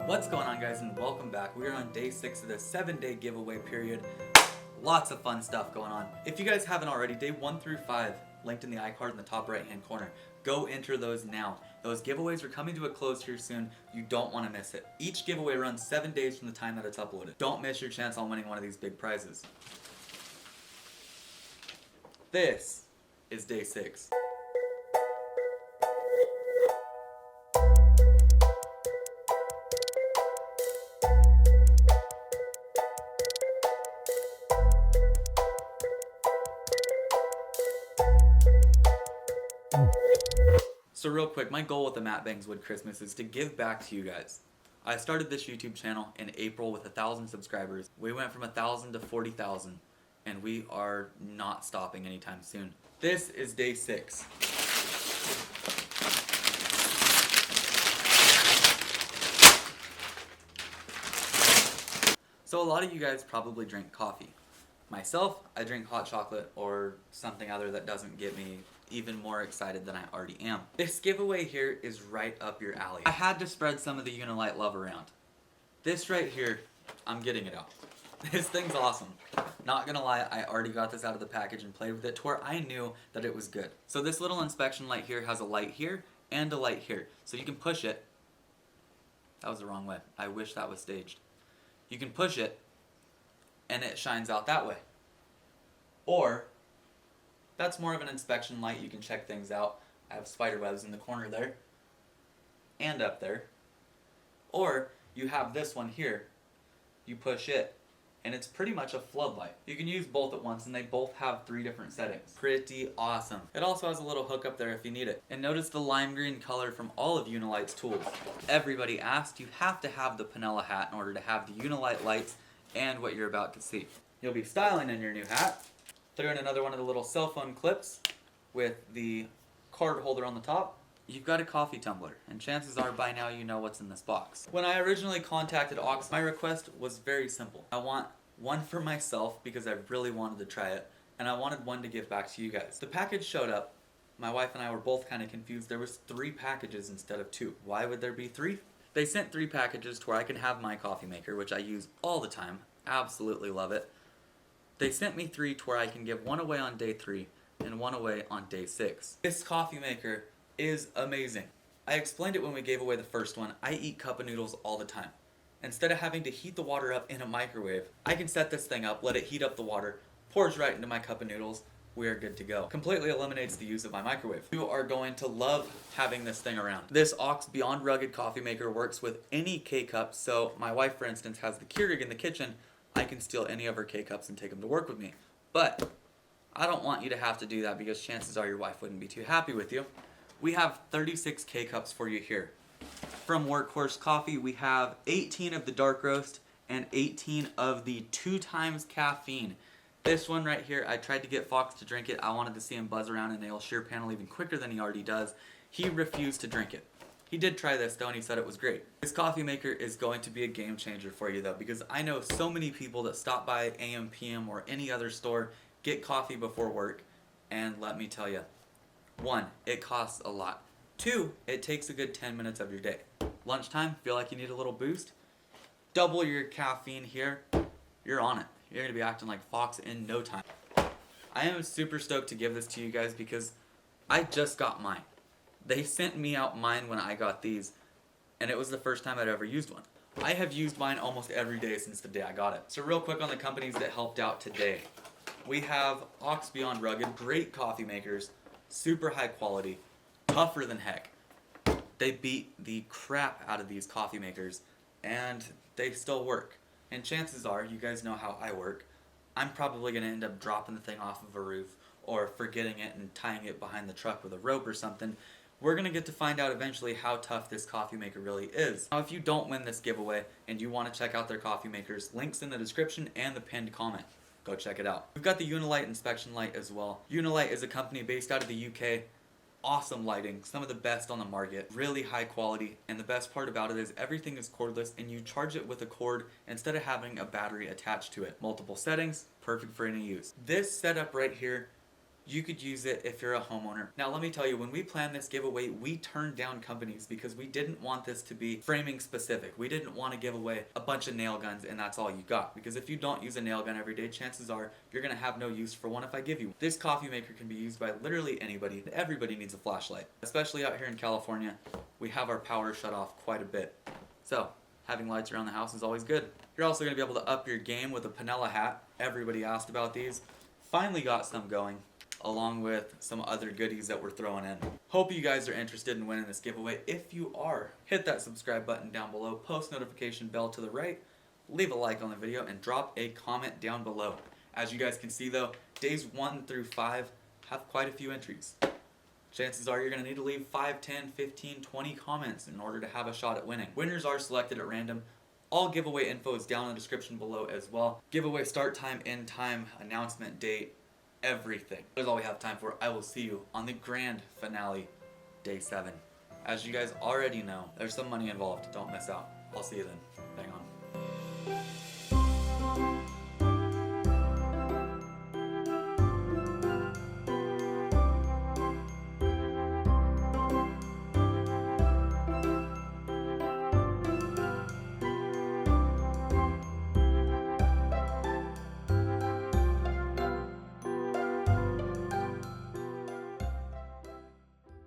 What's going on, guys, and welcome back. We are on day 6 of the 7-day giveaway period. Lots of fun stuff going on. If you guys haven't already, day 1 through 5 linked in the iCard in the top right hand corner. Go enter those now. Those giveaways are coming to a close here soon. You don't want to miss it. Each giveaway runs 7 days from the time that it's uploaded. Don't miss your chance on winning one of these big prizes. This is day 6. So real quick, my goal with the MattBangsWood Christmas is to give back to you guys. I started this YouTube channel in April with 1,000 subscribers. We went from 1,000 to 40,000, and we are not stopping anytime soon. This is day 6. So a lot of you guys probably drink coffee. Myself, I drink hot chocolate or something other that doesn't get me even more excited than I already am. This giveaway here is right up your alley. I had to spread some of the Unilite love around. This right here, I'm getting it out. This thing's awesome. Not gonna lie, I already got this out of the package and played with it to where I knew that it was good. So this little inspection light here has a light here and a light here. So you can push it. That was the wrong way. I wish that was staged. You can push it and it shines out that way. Or that's more of an inspection light. You can check things out. I have spider webs in the corner there and up there. Or you have this one here. You push it and it's pretty much a floodlight. You can use both at once and they both have 3 different settings. Pretty awesome. It also has a little hook up there if you need it. And notice the lime green color from all of Unilite's tools. Everybody asked, you have to have the panella hat in order to have the Unilite lights and what you're about to see. You'll be styling in your new hat. Throw in another one of the little cell phone clips with the card holder on the top. You've got a coffee tumbler, and chances are by now you know what's in this box. When I originally contacted Ox, my request was very simple. I want one for myself because I really wanted to try it, and I wanted one to give back to you guys. The package showed up. My wife and I were both kind of confused. There was 3 packages instead of 2. Why would there be 3? They sent 3 packages to where I can have my coffee maker, which I use all the time. Absolutely love it. They sent me 3 to where I can give one away on day 3 and one away on day 6. This coffee maker is amazing. I explained it when we gave away the first one. I eat cup of noodles all the time. Instead of having to heat the water up in a microwave, I can set this thing up, let it heat up the water, pours right into my cup of noodles, we are good to go. Completely eliminates the use of my microwave. You are going to love having this thing around. This Ox Beyond Rugged coffee maker works with any K-cup, so my wife, for instance, has the Keurig in the kitchen. I can steal any of her K-cups and take them to work with me. But I don't want you to have to do that because chances are your wife wouldn't be too happy with you. We have 36 K-cups for you here. From Workhorse Coffee, we have 18 of the dark roast and 18 of the 2 times caffeine. This one right here, I tried to get Fox to drink it. I wanted to see him buzz around a nail shear panel even quicker than he already does. He refused to drink it. He did try this though and he said it was great. This coffee maker is going to be a game changer for you though, because I know so many people that stop by AM, PM or any other store, get coffee before work, and let me tell you, 1, it costs a lot. 2, it takes a good 10 minutes of your day. Lunchtime, feel like you need a little boost? Double your caffeine here, you're on it. You're going to be acting like Fox in no time. I am super stoked to give this to you guys because I just got mine. They sent me out mine when I got these, and it was the first time I'd ever used one. I have used mine almost every day since the day I got it. So real quick on the companies that helped out today. We have Ox Beyond Rugged, great coffee makers, super high quality, tougher than heck. They beat the crap out of these coffee makers, and they still work. And chances are, you guys know how I work, I'm probably going to end up dropping the thing off of a roof or forgetting it and tying it behind the truck with a rope or something. We're going to get to find out eventually how tough this coffee maker really is. Now, if you don't win this giveaway and you want to check out their coffee makers, links in the description and the pinned comment. Go check it out. We've got the Unilite inspection light as well. Unilite is a company based out of the UK. Awesome lighting, some of the best on the market, really high quality, and the best part about it is everything is cordless and you charge it with a cord instead of having a battery attached to it. Multiple settings, perfect for any use. This setup right here, you could use it if you're a homeowner. Now let me tell you, when we planned this giveaway, we turned down companies because we didn't want this to be framing specific. We didn't want to give away a bunch of nail guns and that's all you got. Because if you don't use a nail gun every day, chances are you're going to have no use for one if I give you one. This coffee maker can be used by literally anybody. Everybody needs a flashlight. Especially out here in California, we have our power shut off quite a bit. So, having lights around the house is always good. You're also going to be able to up your game with a Panella hat. Everybody asked about these. Finally got some going, along with some other goodies that we're throwing in. Hope you guys are interested in winning this giveaway. If you are, hit that subscribe button down below, post notification bell to the right, leave a like on the video, and drop a comment down below. As you guys can see though, days 1 through 5 have quite a few entries. Chances are you're going to need to leave 5, 10, 15, 20 comments in order to have a shot at winning. Winners are selected at random. All giveaway info is down in the description below as well. Giveaway start time, end time, announcement date, everything. That's all we have time for. I will see you on the grand finale, day 7. As you guys already know, there's some money involved. Don't miss out. I'll see you then. Bang on.